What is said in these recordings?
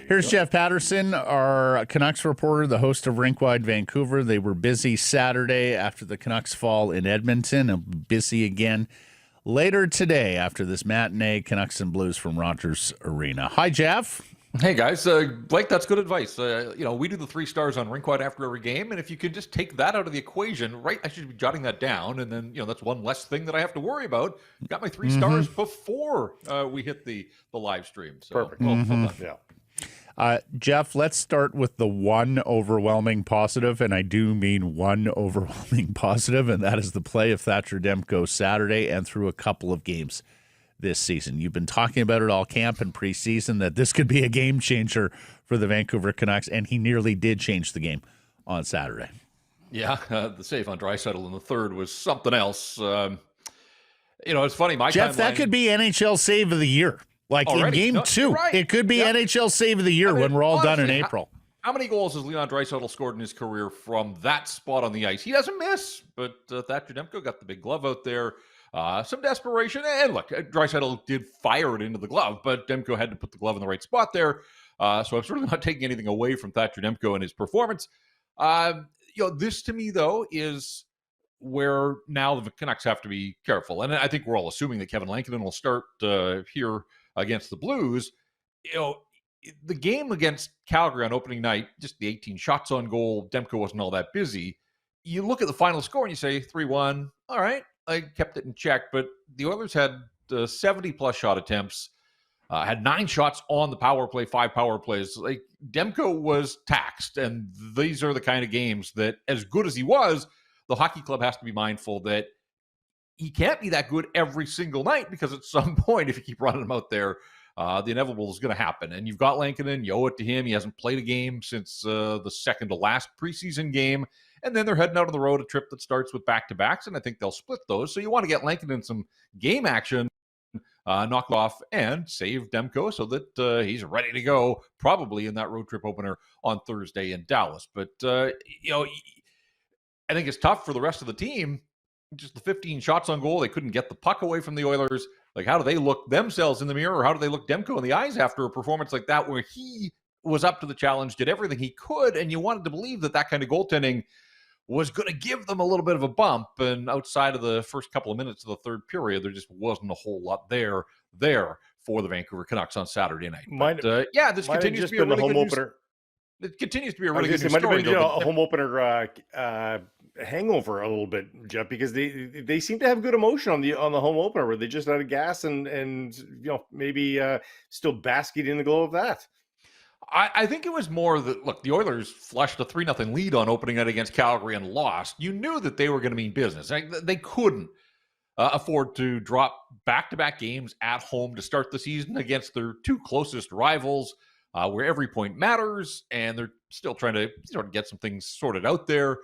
Here's Jeff Paterson, our Canucks reporter, the host of RinkWide Vancouver. They were busy Saturday after the Canucks fall in Edmonton, and busy again later today after this matinee, Canucks and Blues from Rogers Arena. Hi, Jeff. Hey, guys. Blake, that's good advice. We do the 3 stars on RinkWide after every game, and if you could just take that out of the equation, right, I should be jotting that down, and then, that's one less thing that I have to worry about. Got my 3 stars before we hit the live stream. So, perfect. Well done. Yeah. Jeff, let's start with the one overwhelming positive, and I do mean one overwhelming positive, and that is the play of Thatcher Demko Saturday and through a couple of games this season. You've been talking about it all camp and preseason that this could be a game changer for the Vancouver Canucks, and he nearly did change the game on Saturday. Yeah, the save on Draisaitl in the third was something else. It's funny. Jeff, that could be NHL Save of the Year. Like already? In game 2, right. It could be NHL Save of the Year when we're all honestly, done in April. How many goals has Leon Draisaitl scored in his career from that spot on the ice? He doesn't miss, but Thatcher Demko got the big glove out there. Some desperation, and look, Draisaitl did fire it into the glove, but Demko had to put the glove in the right spot there. So I'm certainly not taking anything away from Thatcher Demko and his performance. This to me, though, is where now the Canucks have to be careful. And I think we're all assuming that Kevin Lankinen will start here against the Blues. The game against Calgary on opening night, just the 18 shots on goal, Demko wasn't all that busy. You look at the final score and you say 3-1. All right, I kept it in check, but the Oilers had 70-plus shot attempts, had 9 shots on the power play, 5 power plays. Like, Demko was taxed, and these are the kind of games that, as good as he was, the hockey club has to be mindful that he can't be that good every single night, because at some point, if you keep running him out there, the inevitable is going to happen. And you've got Lankinen, you owe it to him. He hasn't played a game since the second to last preseason game. And then they're heading out on the road, a trip that starts with back-to-backs, and I think they'll split those. So you want to get Lankinen some game action, knock off, and save Demko so that he's ready to go, probably in that road trip opener on Thursday in Dallas. But, I think it's tough for the rest of the team. Just the 15 shots on goal, they couldn't get the puck away from the Oilers. Like, how do they look themselves in the mirror, or how do they look Demko in the eyes after a performance like that, where he was up to the challenge, did everything he could, and you wanted to believe that kind of goaltending was going to give them a little bit of a bump. And outside of the first couple of minutes of the third period, there just wasn't a whole lot there for the Vancouver Canucks on Saturday night. This continues to be a really good opener. It continues to be a really good story. It might have been a home opener hangover a little bit, Jeff, because they seem to have good emotion on the home opener, where they just out of gas and maybe still basking in the glow of that. I think it was more that, look, the Oilers flushed a 3-0 lead on opening night against Calgary and lost. You knew that they were going to mean business. They couldn't afford to drop back-to-back games at home to start the season against their 2 closest rivals, where every point matters, and they're still trying to sort of get some things sorted out there.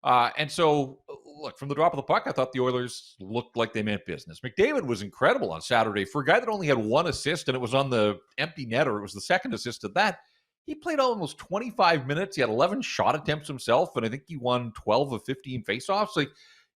And so, look, from the drop of the puck, I thought the Oilers looked like they meant business. McDavid was incredible on Saturday. For a guy that only had 1 assist, and it was on the empty net, or it was the second assist of that, he played almost 25 minutes. He had 11 shot attempts himself, and I think he won 12 of 15 faceoffs. Like,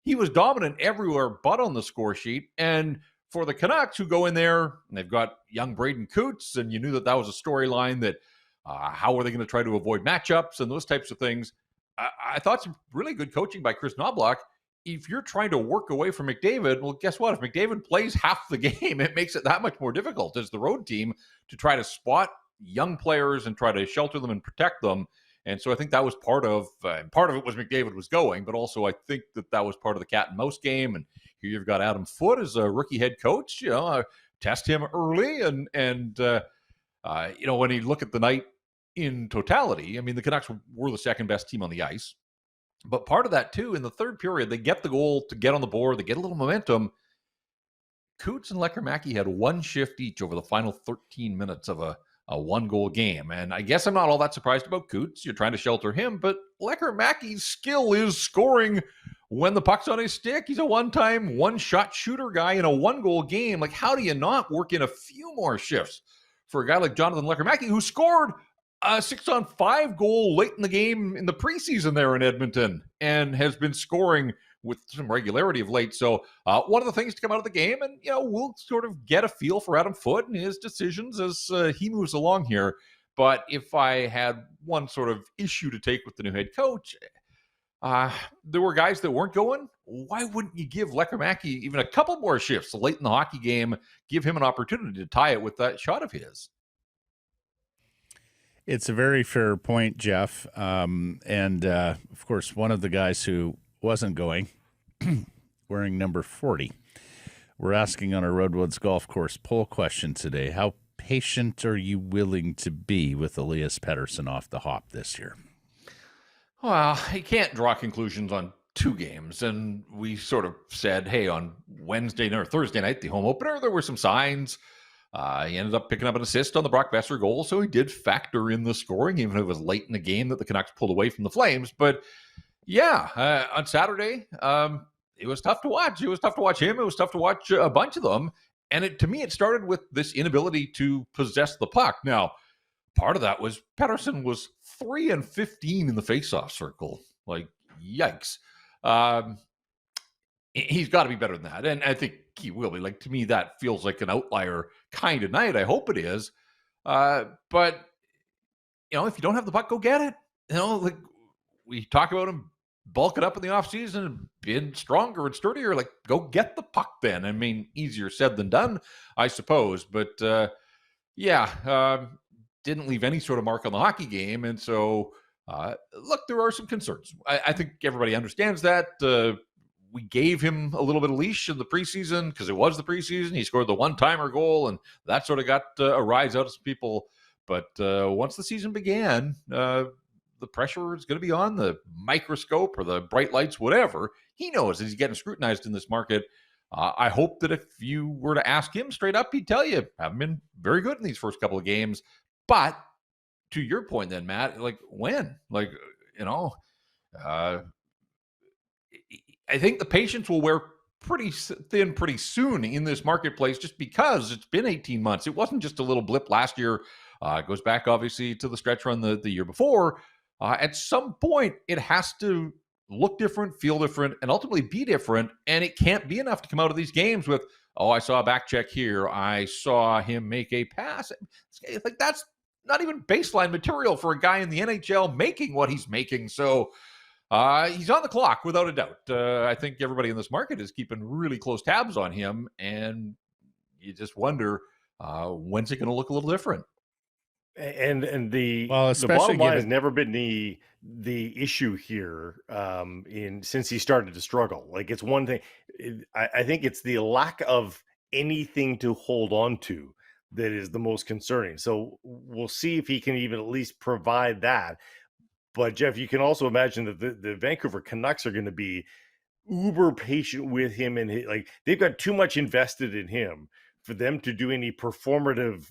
he was dominant everywhere but on the score sheet. And for the Canucks, who go in there, and they've got young Braden Cootes, and you knew that was a storyline that how are they going to try to avoid matchups and those types of things. I thought some really good coaching by Chris Knoblauch. If you're trying to work away from McDavid, well, guess what? If McDavid plays half the game, it makes it that much more difficult as the road team to try to spot young players and try to shelter them and protect them. And so I think that was part of it was McDavid was going, but also I think that was part of the cat and mouse game. And here you've got Adam Foote as a rookie head coach. Test him early, and when you look at the night in totality, I mean, the Canucks were the second best team on the ice. But part of that, too, in the third period, they get the goal to get on the board. They get a little momentum. Cootes and Lekkerimäki had 1 shift each over the final 13 minutes of a 1-goal game. And I guess I'm not all that surprised about Cootes. You're trying to shelter him, but Lekkerimäki's skill is scoring when the puck's on his stick. He's a one-time, 1-shot shooter guy in a 1-goal game. Like, how do you not work in a few more shifts for a guy like Jonathan Lekkerimäki, who scored a 6-on-5 goal late in the game in the preseason there in Edmonton and has been scoring with some regularity of late. So one of the things to come out of the game, and, we'll sort of get a feel for Adam Foote and his decisions as he moves along here. But if I had one sort of issue to take with the new head coach, there were guys that weren't going. Why wouldn't you give Lekkerimäki even a couple more shifts late in the hockey game, give him an opportunity to tie it with that shot of his? It's a very fair point, Jeff. Of course, one of the guys who wasn't going, wearing number 40. We're asking on our Roadwoods Golf Course poll question today, how patient are you willing to be with Elias Pettersson off the hop this year? Well, you can't draw conclusions on 2 games. And we sort of said, hey, on Wednesday or Thursday night, the home opener, there were some signs. He ended up picking up an assist on the Brock Besser goal, so he did factor in the scoring, even if it was late in the game that the Canucks pulled away from the Flames. But yeah, on Saturday, it was tough to watch. It was tough to watch him. It was tough to watch a bunch of them. And to me, it started with this inability to possess the puck. Now, part of that was Paterson was 3-15 in the faceoff circle. Like, yikes. He's got to be better than that. And I think he will be. Like, to me, that feels like an outlier kind of night. I hope it is. But, if you don't have the puck, go get it. Like we talk about him bulking up in the offseason and being stronger and sturdier. Like, go get the puck then. I mean, easier said than done, I suppose. But, didn't leave any sort of mark on the hockey game. And so, look, there are some concerns. I think everybody understands that. We gave him a little bit of leash in the preseason because it was the preseason. He scored the one-timer goal, and that sort of got a rise out of some people. But once the season began, the pressure is going to be on the microscope or the bright lights, whatever. He knows that he's getting scrutinized in this market. I hope that if you were to ask him straight up, he'd tell you, haven't been very good in these first couple of games. But to your point then, Matt, like when? Like, I think the patience will wear pretty thin pretty soon in this marketplace just because it's been 18 months. It wasn't just a little blip last year. It goes back, obviously, to the stretch run the year before. At some point, it has to look different, feel different, and ultimately be different. And it can't be enough to come out of these games with, I saw a back check here. I saw him make a pass. Like, that's not even baseline material for a guy in the NHL making what he's making. So he's on the clock without a doubt. I think everybody in this market is keeping really close tabs on him. And you just wonder, when's it going to look a little different? And the bottom line has never been the issue here since he started to struggle. Like, it's one thing. I think it's the lack of anything to hold on to that is the most concerning. So we'll see if he can even at least provide that. But Jeff, you can also imagine that the Vancouver Canucks are going to be uber patient with him, and they've got too much invested in him for them to do any performative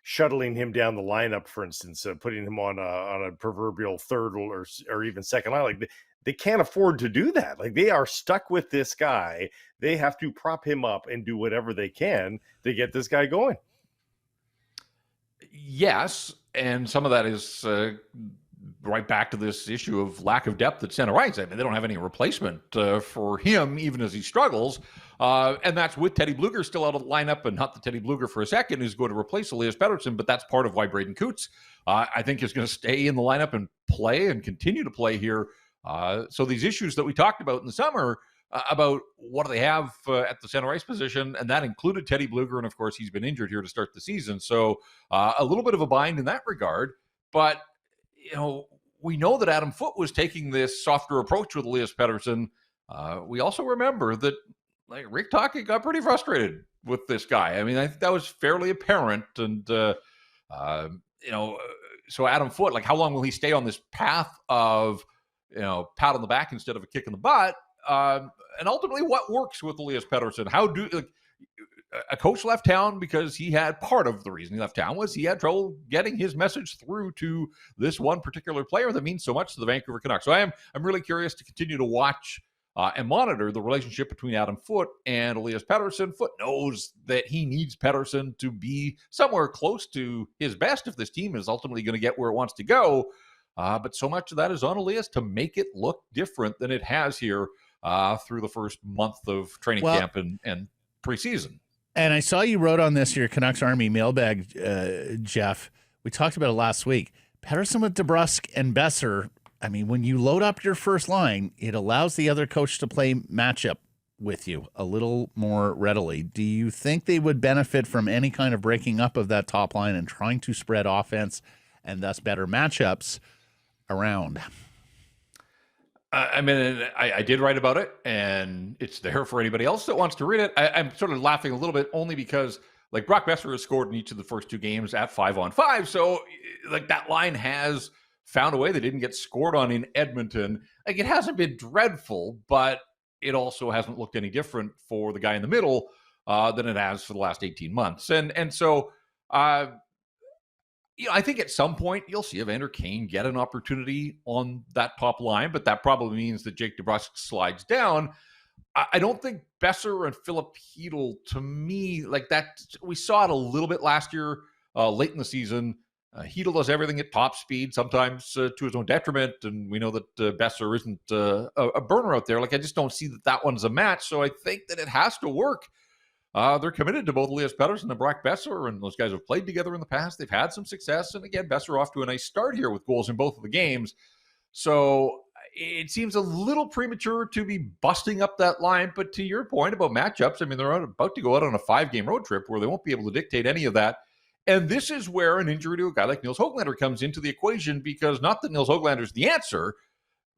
shuttling him down the lineup, for instance, putting him on a proverbial third or even second line. Like, they can't afford to do that. Like, they are stuck with this guy. They have to prop him up and do whatever they can to get this guy going. Yes, and some of that is right back to this issue of lack of depth at center ice. I mean, they don't have any replacement for him, even as he struggles. And that's with Teddy Bluger still out of the lineup, and not the Teddy Bluger for a second who's going to replace Elias Pettersson, but that's part of why Braden Cootes, I think, is going to stay in the lineup and play and continue to play here. So these issues that we talked about in the summer about what do they have at the center ice position, and that included Teddy Bluger, and of course he's been injured here to start the season. So a little bit of a bind in that regard. But, we know that Adam Foote was taking this softer approach with Elias Pettersson. We also remember that Rick Tocchet got pretty frustrated with this guy. I mean, I think that was fairly apparent. And, so Adam Foote, how long will he stay on this path of, pat on the back instead of a kick in the butt? And ultimately, what works with Elias Pettersson? A coach left town because part of the reason he left town was he had trouble getting his message through to this one particular player that means so much to the Vancouver Canucks. So I'm really curious to continue to watch and monitor the relationship between Adam Foote and Elias Pettersson. Foote knows that he needs Pettersson to be somewhere close to his best if this team is ultimately going to get where it wants to go. But so much of that is on Elias to make it look different than it has here through the first month of training camp and preseason. And I saw you wrote on this, your Canucks Army mailbag, Jeff. We talked about it last week. Paterson with DeBrusk and Besser. I mean, when you load up your first line, it allows the other coach to play matchup with you a little more readily. Do you think they would benefit from any kind of breaking up of that top line and trying to spread offense and thus better matchups around? I mean, I did write about it, and it's there for anybody else that wants to read it. I'm sort of laughing a little bit only because, like, Brock Besser has scored in each of the first 2 games at 5-on-5. So, like, that line has found a way. They didn't get scored on in Edmonton. Like, it hasn't been dreadful, but it also hasn't looked any different for the guy in the middle than it has for the last 18 months. And so, I think at some point you'll see Evander Kane get an opportunity on that top line, but that probably means that Jake DeBrusk slides down. I don't think Besser and Philip Hedl, to me, like that, we saw it a little bit last year, late in the season. Hedl does everything at top speed, sometimes to his own detriment, and we know that Besser isn't a burner out there. Like, I just don't see that one's a match, so I think that it has to work. They're committed to both Elias Pettersson and Brock Besser, and those guys have played together in the past. They've had some success, and again, Besser off to a nice start here with goals in both of the games. So it seems a little premature to be busting up that line, but to your point about matchups, I mean, they're about to go out on a 5-game road trip where they won't be able to dictate any of that. And this is where an injury to a guy like Nils Höglander comes into the equation, because not that Nils Höglander is the answer,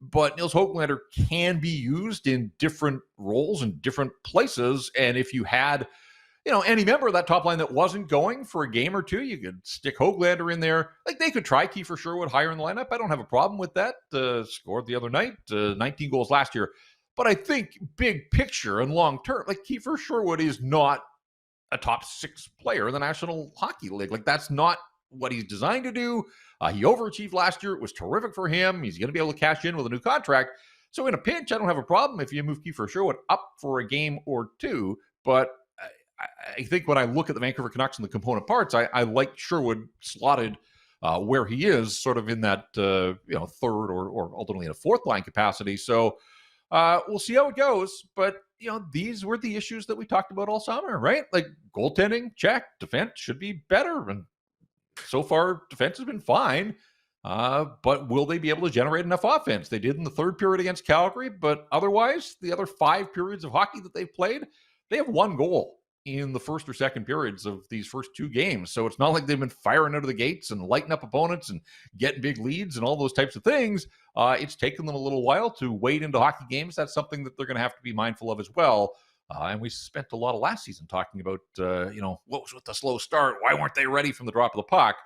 but Nils Höglander can be used in different roles and different places. And if you had, any member of that top line that wasn't going for a game or two, you could stick Höglander in there. Like, they could try Kiefer Sherwood higher in the lineup. I don't have a problem with that. Scored the other night, 19 goals last year. But I think big picture and long term, like, Kiefer Sherwood is not a top 6 player in the National Hockey League. Like, that's not what he's designed to do. He overachieved last year. It was terrific for him. He's going to be able to cash in with a new contract. So in a pinch, I don't have a problem if you move Kiefer Sherwood up for a game or two. But I think when I look at the Vancouver Canucks and the component parts, I like Sherwood slotted where he is, sort of in that third or ultimately in a 4th line capacity. So we'll see how it goes. But these were the issues that we talked about all summer, right? Like, goaltending, check. Defense should be better, and so far, defense has been fine, but will they be able to generate enough offense? They did in the 3rd period against Calgary, but otherwise, the other 5 periods of hockey that they've played, they have 1 goal in the 1st or 2nd periods of these first 2 games. So it's not like they've been firing out of the gates and lighting up opponents and getting big leads and all those types of things. It's taken them a little while to wade into hockey games. That's something that they're going to have to be mindful of as well. And we spent a lot of last season talking about, what was with the slow start? Why weren't they ready from the drop of the puck?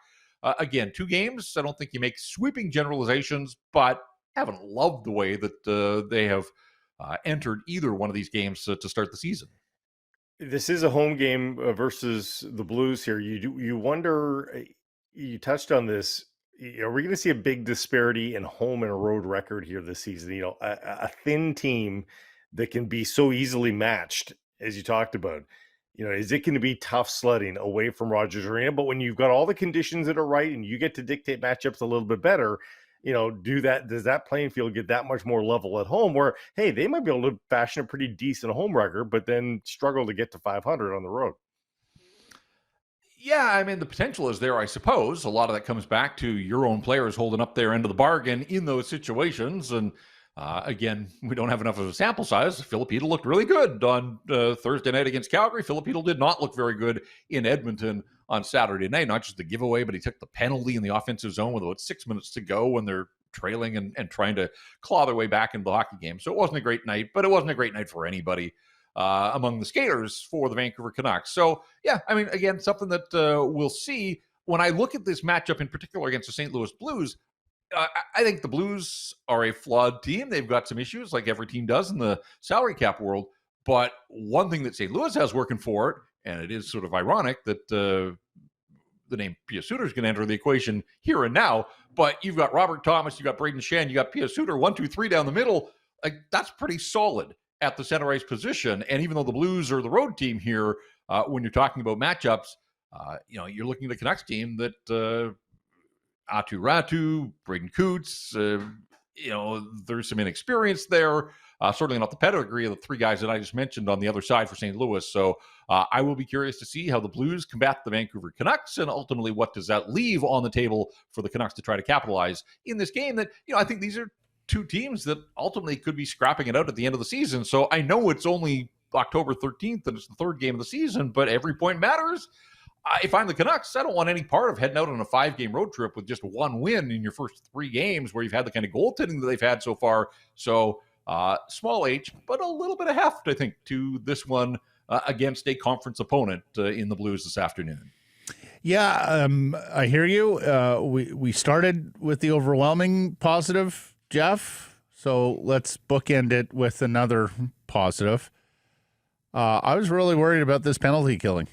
Again, 2 games. I don't think you make sweeping generalizations, but haven't loved the way that they have entered either one of these games to start the season. This is a home game versus the Blues here. You wonder, you touched on this, are we going to see a big disparity in home and road record here this season? A thin team that can be so easily matched, as you talked about. Is it going to be tough sledding away from Rogers Arena? But when you've got all the conditions that are right and you get to dictate matchups a little bit better, does that playing field get that much more level at home where, hey, they might be able to fashion a pretty decent home record, but then struggle to get to 500 on the road? Yeah, I mean, the potential is there, I suppose. A lot of that comes back to your own players holding up their end of the bargain in those situations. And again, we don't have enough of a sample size. Philip Hedl looked really good on Thursday night against Calgary. Philip Hedl did not look very good in Edmonton on Saturday night. Not just the giveaway, but he took the penalty in the offensive zone with about 6 minutes to go when they're trailing and trying to claw their way back into the hockey game. So it wasn't a great night, but it wasn't a great night for anybody among the skaters for the Vancouver Canucks. So, yeah, I mean, again, something that we'll see. When I look at this matchup in particular against the St. Louis Blues, I think the Blues are a flawed team. They've got some issues like every team does in the salary cap world. But one thing that St. Louis has working for it, and it is sort of ironic that the name Pia Suter is going to enter the equation here and now, but you've got Robert Thomas, you've got Braden Shen, you got Pia Suter, 1, 2, 3 down the middle. Like, that's pretty solid at the center ice position. And even though the Blues are the road team here, when you're talking about matchups, you're looking at a Canucks team that Atu Ratu, Braden Cootes, there's some inexperience there. Certainly not the pedigree of the three guys that I just mentioned on the other side for St. Louis. So I will be curious to see how the Blues combat the Vancouver Canucks, and ultimately what does that leave on the table for the Canucks to try to capitalize in this game that, I think these are two teams that ultimately could be scrapping it out at the end of the season. So I know it's only October 13th and it's the third game of the season, but every point matters. If I'm the Canucks, I don't want any part of heading out on a 5-game road trip with just one win in your first 3 games where you've had the kind of goaltending that they've had so far. So small H, but a little bit of heft, I think, to this one against a conference opponent in the Blues this afternoon. Yeah, I hear you. We started with the overwhelming positive, Jeff. So let's bookend it with another positive. I was really worried about this penalty killing.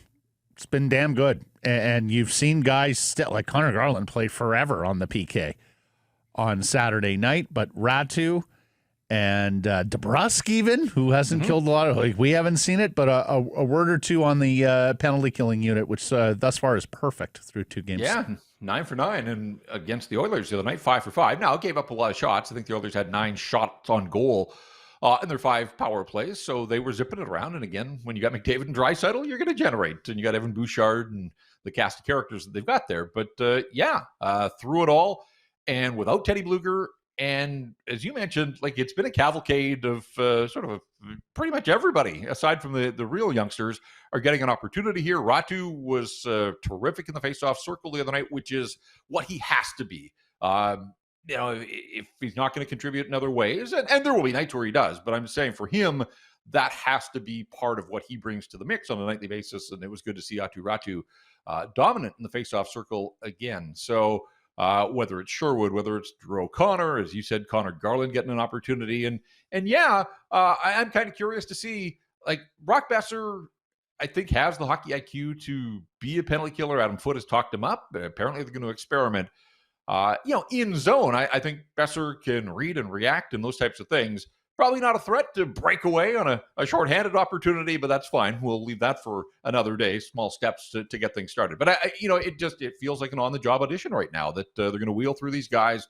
It's been damn good. And you've seen guys still, like Connor Garland played forever on the PK on Saturday night, but Ratu and DeBrusk even, who hasn't killed a lot of, like, we haven't seen it, but a word or two on the penalty killing unit, which thus far is perfect through 2 games. Yeah, 9 for 9, and against the Oilers the other night, 5 for 5. Now, it gave up a lot of shots. I think the Oilers had 9 shots on goal in their 5 power plays, so they were zipping it around. And again, when you got McDavid and Draisaitl, you're going to generate, and you got Evan Bouchard and the cast of characters that they've got there. But through it all, and without Teddy Bluger, and as you mentioned, like, it's been a cavalcade of pretty much everybody, aside from the real youngsters, are getting an opportunity here. Ratu was terrific in the faceoff circle the other night, which is what he has to be. If he's not going to contribute in other ways, and there will be nights where he does, but I'm saying for him, that has to be part of what he brings to the mix on a nightly basis. And it was good to see Aatu Ratu dominant in the faceoff circle again. So whether it's Sherwood, whether it's Drew O'Connor, as you said, Connor Garland getting an opportunity. And I'm kind of curious to see, like, Brock Besser, I think, has the hockey IQ to be a penalty killer. Adam Foote has talked him up. Apparently they're going to experiment. In zone, I think Besser can read and react and those types of things. Probably not a threat to break away on a shorthanded opportunity, but that's fine. We'll leave that for another day. Small steps to get things started. But it feels like an on-the-job audition right now that they're going to wheel through these guys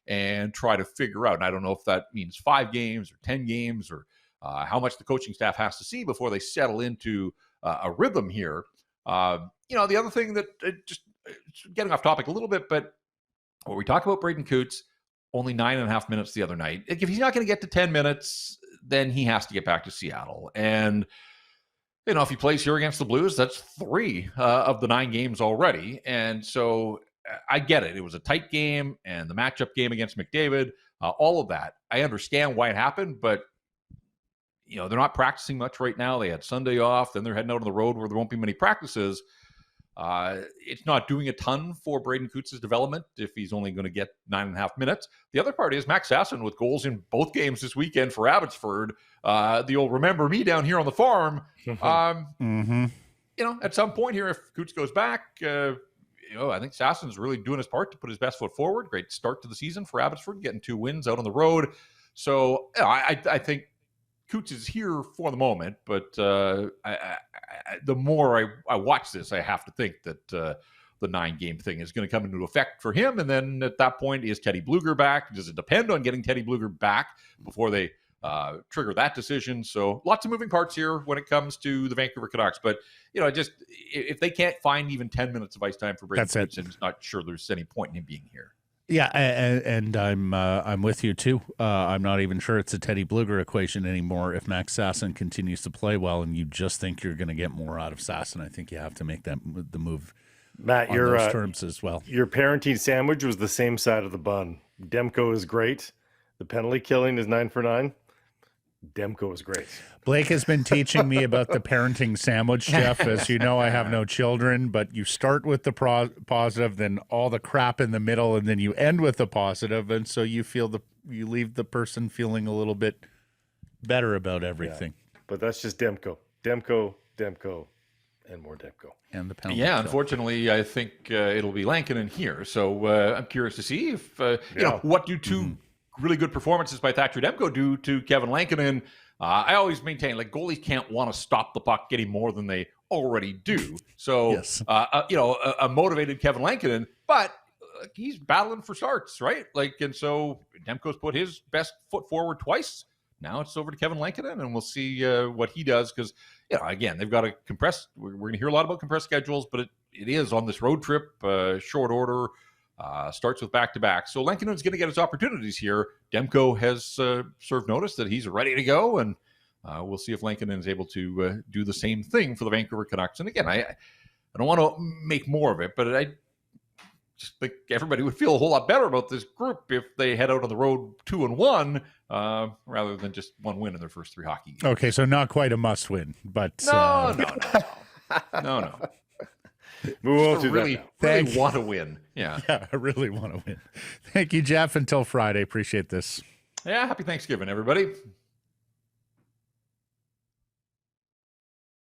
and try to figure out. And I don't know if that means 5 games or 10 games or how much the coaching staff has to see before they settle into a rhythm here. The other thing that just getting off topic a little bit, but when we talk about Braden Cootes, only 9.5 minutes the other night. If he's not going to get to 10 minutes, then he has to get back to Seattle. And, if he plays here against the Blues, that's 3 of the 9 games already. And so I get it. It was a tight game, and the matchup game against McDavid, all of that. I understand why it happened, but, they're not practicing much right now. They had Sunday off. Then they're heading out on the road where there won't be many practices. It's not doing a ton for Braden Cootes' development if he's only going to get 9.5 minutes. The other part is Max Sasson with goals in both games this weekend for Abbotsford. The old remember me down here on the farm. At some point here, if Cootes goes back, I think Sasson's really doing his part to put his best foot forward. Great start to the season for Abbotsford, getting 2 wins out on the road. So I think Cootes is here for the moment, but the more I watch this, I have to think that the 9-game thing is going to come into effect for him. And then at that point, is Teddy Bluger back? Does it depend on getting Teddy Bluger back before they trigger that decision? So lots of moving parts here when it comes to the Vancouver Canucks. But, just if they can't find even 10 minutes of ice time for Braden Cootes, I'm not sure there's any point in him being here. Yeah, and I'm with you too. I'm not even sure it's a Teddy Bluger equation anymore. If Max Sasson continues to play well, and you just think you're going to get more out of Sasson, I think you have to make the move. Matt, on your those terms as well. Your parenting sandwich was the same side of the bun. Demko is great. The penalty killing is 9 for 9. Demko is great. Blake has been teaching me about the parenting sandwich, Jeff. As you know, I have no children, but you start with the positive, then all the crap in the middle, and then you end with the positive, and so you leave the person feeling a little bit better about everything. Yeah, but that's just Demko, and more Demko. And the penalty. Yeah, unfortunately, I think it'll be Lankinen here. So I'm curious to see if what do 2 really good performances by Thatcher Demko do to Kevin Lankinen. I always maintain, like, goalies can't want to stop the puck getting more than they already do. So, yes. A motivated Kevin Lankinen, but he's battling for starts, right? And so Demko's put his best foot forward twice. Now it's over to Kevin Lankinen, and we'll see what he does because, again, they've got a compressed. We're going to hear a lot about compressed schedules, but it is on this road trip, short order, starts with back-to-back. So Lankinen's going to get his opportunities here. Demko has served notice that he's ready to go, and we'll see if Lankinen is able to do the same thing for the Vancouver Canucks. And again, I don't want to make more of it, but I just think everybody would feel a whole lot better about this group if they head out on the road 2-1 rather than just one win in their first 3 hockey games. Okay, so not quite a must win, but no. We won't do really want to win. Yeah, I really want to win. Thank you, Jeff. Until Friday. Appreciate this. Yeah, happy Thanksgiving, everybody.